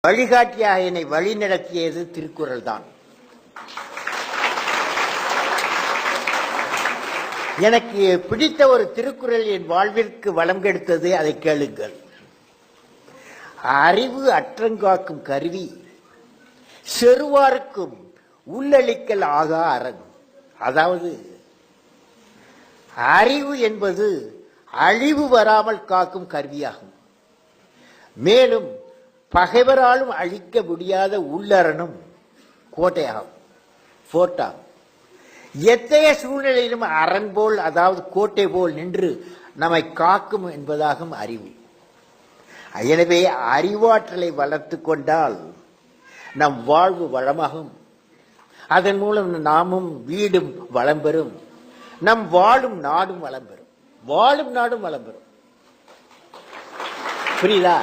வழிகாட்டியாக என்னை வழி நடத்தியது திருக்குறள் தான். எனக்கு பிடித்த ஒரு திருக்குறள் என் வாழ்விற்கு வளம் கெடுத்தது. அதை கேளுங்கள். அறிவு அற்றங்காக்கும் கருவி செருவாருக்கும் உள்ளளிக்கல் ஆகா அரண். அதாவது அறிவு என்பது அழிவு வராமல் காக்கும் கருவியாகும். மேலும் பகைவராலும் அழிக்க முடியாத உள்ளரணும் கோட்டையாகும், போர்ட்டாகும். எத்தகைய சூழ்நிலையிலும் அரண் போல், அதாவது கோட்டை போல் நின்று நம்மை காக்கும் என்பதாகும் அறிவு. எனவே அறிவாற்றலை வளர்த்து கொண்டால் நம் வாழ்வு வளமாகும். அதன் மூலம் நாமும் வீடும் வளம் பெறும், நம் வாழும் நாடும் வளம் பெறும், வாழும் நாடும் வளம் பெறும். புரியுதா?